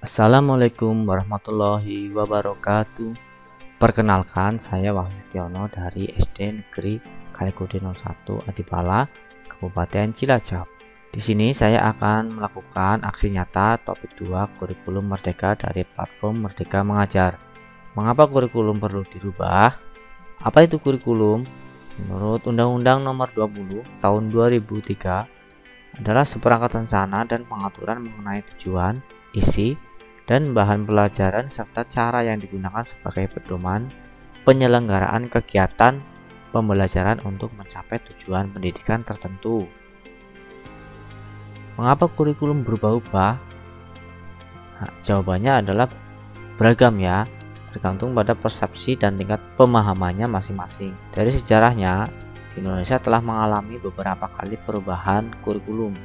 Assalamualaikum warahmatullahi wabarakatuh. Perkenalkan, saya Wahyu Setiono dari SD Negeri Kalikode 01 Adipala, Kabupaten Cilacap. Di sini saya akan melakukan aksi nyata topik 2 kurikulum Merdeka dari platform Merdeka Mengajar. Mengapa kurikulum perlu dirubah? Apa itu kurikulum? Menurut Undang-Undang Nomor 20 Tahun 2003 adalah seperangkat rencana dan pengaturan mengenai tujuan, isi, dan bahan pelajaran serta cara yang digunakan sebagai pedoman penyelenggaraan kegiatan pembelajaran untuk mencapai tujuan pendidikan tertentu. Mengapa kurikulum berubah-ubah? Jawabannya adalah beragam ya, tergantung pada persepsi dan tingkat pemahamannya masing-masing. Dari sejarahnya, di Indonesia telah mengalami beberapa kali perubahan kurikulum,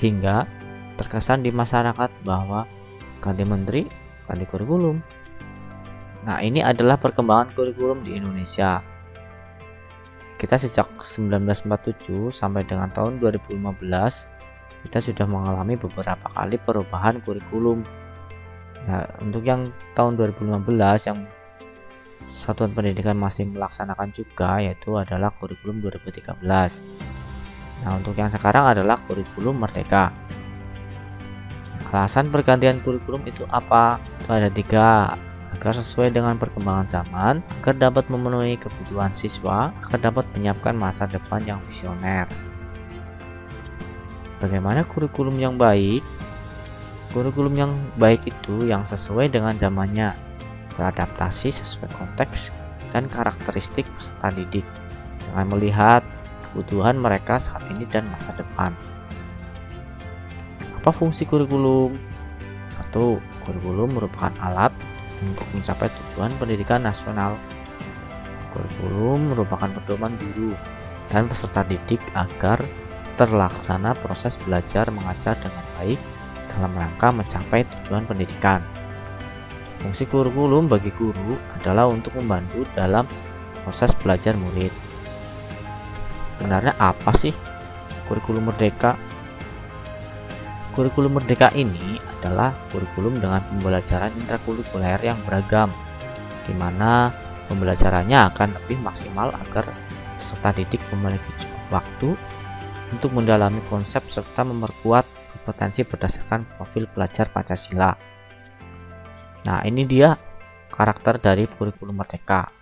hingga terkesan di masyarakat bahwa ganti menteri, ganti kurikulum. Nah, ini adalah perkembangan kurikulum di Indonesia. Kita sejak 1947 sampai dengan tahun 2015, kita sudah mengalami beberapa kali perubahan kurikulum. Nah, untuk yang tahun 2015 yang Satuan Pendidikan masih melaksanakan juga, yaitu adalah kurikulum 2013. Nah, untuk yang sekarang adalah kurikulum Merdeka. Alasan pergantian kurikulum itu apa? Itu ada 3, agar sesuai dengan perkembangan zaman, agar dapat memenuhi kebutuhan siswa, agar dapat menyiapkan masa depan yang visioner. Bagaimana kurikulum yang baik? Kurikulum yang baik itu yang sesuai dengan zamannya, beradaptasi sesuai konteks dan karakteristik peserta didik dengan melihat kebutuhan mereka saat ini dan masa depan. Apa fungsi kurikulum? 1. Kurikulum merupakan alat untuk mencapai tujuan pendidikan nasional. Kurikulum merupakan pedoman guru dan peserta didik agar terlaksana proses belajar mengajar dengan baik dalam rangka mencapai tujuan pendidikan. Fungsi kurikulum bagi guru adalah untuk membantu dalam proses belajar murid. Sebenarnya apa sih kurikulum Merdeka? Kurikulum Merdeka ini adalah kurikulum dengan pembelajaran intrakurikuler yang beragam, di mana pembelajarannya akan lebih maksimal agar peserta didik memiliki cukup waktu untuk mendalami konsep serta memperkuat kompetensi berdasarkan profil pelajar Pancasila. Nah, ini dia karakter dari kurikulum Merdeka.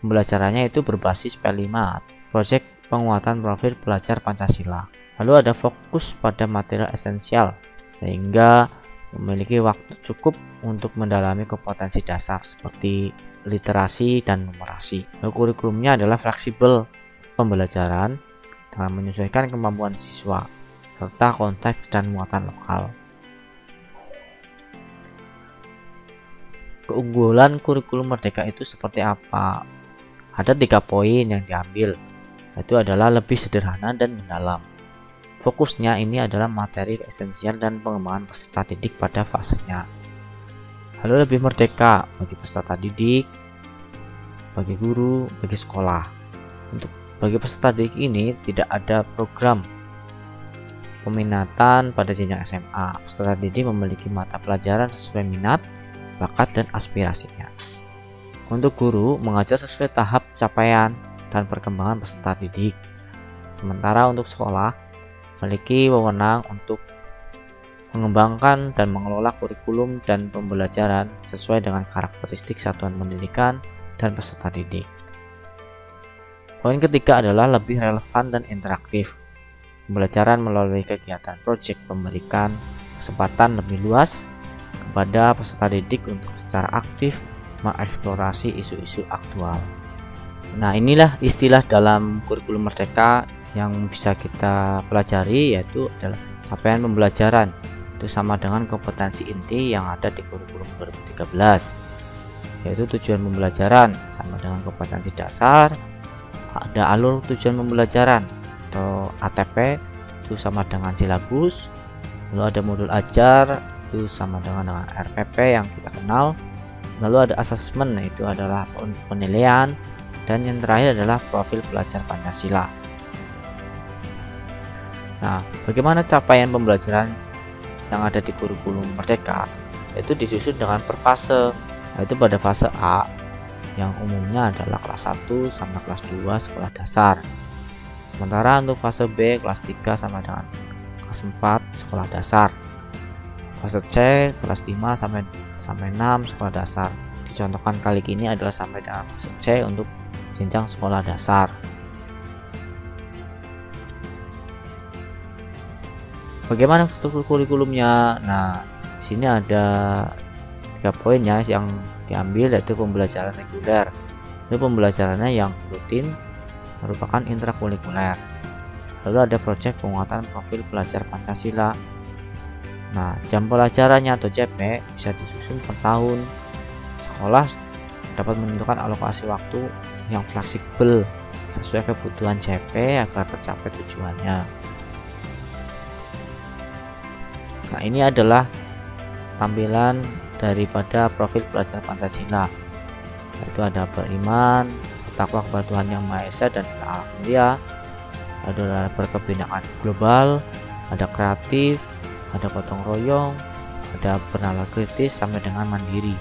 Pembelajarannya itu berbasis P5, Proyek Penguatan Profil Pelajar Pancasila. Lalu ada fokus pada material esensial, sehingga memiliki waktu cukup untuk mendalami kompetensi dasar seperti literasi dan numerasi. Lalu kurikulumnya adalah fleksibel pembelajaran dengan menyesuaikan kemampuan siswa, serta konteks dan muatan lokal. Keunggulan kurikulum Merdeka itu seperti apa? Ada 3 poin yang diambil, yaitu adalah lebih sederhana dan mendalam. Fokusnya ini adalah materi esensial dan pengembangan peserta didik pada fasenya. Lalu lebih merdeka bagi peserta didik, bagi guru, bagi sekolah. Untuk bagi peserta didik ini tidak ada program peminatan pada jenjang SMA. Peserta didik memiliki mata pelajaran sesuai minat, bakat, dan aspirasinya. Untuk guru, mengajar sesuai tahap capaian dan perkembangan peserta didik. Sementara untuk sekolah, memiliki wewenang untuk mengembangkan dan mengelola kurikulum dan pembelajaran sesuai dengan karakteristik satuan pendidikan dan peserta didik. Poin ketiga adalah lebih relevan dan interaktif. Pembelajaran melalui kegiatan proyek memberikan kesempatan lebih luas kepada peserta didik untuk secara aktif mengeksplorasi isu-isu aktual. Nah, inilah istilah dalam kurikulum Merdeka yang bisa kita pelajari, yaitu adalah capaian pembelajaran. Itu sama dengan kompetensi inti yang ada di kurikulum 2013, yaitu tujuan pembelajaran sama dengan kompetensi dasar. Ada alur tujuan pembelajaran atau ATP, itu sama dengan silabus. Lalu ada modul ajar, itu sama dengan RPP yang kita kenal. Lalu ada asesmen, itu adalah penilaian, dan yang terakhir adalah profil pelajar Pancasila. Nah, bagaimana capaian pembelajaran yang ada di kurikulum Merdeka itu disusun dengan per fase, yaitu pada fase A yang umumnya adalah kelas 1 sampai kelas 2 sekolah dasar. Sementara untuk fase B kelas 3 sama dengan kelas 4 sekolah dasar. Fase C kelas 5 sampai 6 sekolah dasar. Dicontohkan kali ini adalah sampai dengan fase C untuk jenjang sekolah dasar. Bagaimana struktur kurikulumnya? Nah, di sini ada 3 poin ya yang diambil, yaitu pembelajaran reguler. Itu pembelajarannya yang rutin merupakan intrakurikuler. Lalu ada proyek penguatan profil pelajar Pancasila. Nah, jam pelajarannya atau JP bisa disusun per tahun. Sekolah dapat menentukan alokasi waktu yang fleksibel sesuai kebutuhan JP agar tercapai tujuannya. Nah, ini adalah tampilan daripada profil pelajar Pancasila, yaitu ada beriman, bertakwa kepada Tuhan Yang Maha Esa dan Allah mulia, ada berkebinekaan global, ada kreatif, ada gotong royong, ada bernalar kritis sampai dengan mandiri.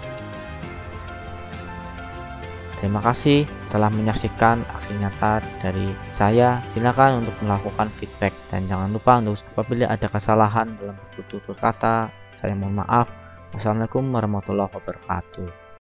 Terima kasih telah menyaksikan aksi nyata dari saya. Silakan untuk melakukan feedback dan jangan lupa untuk apabila ada kesalahan dalam bertutur kata, saya mohon maaf. Wassalamualaikum warahmatullahi wabarakatuh.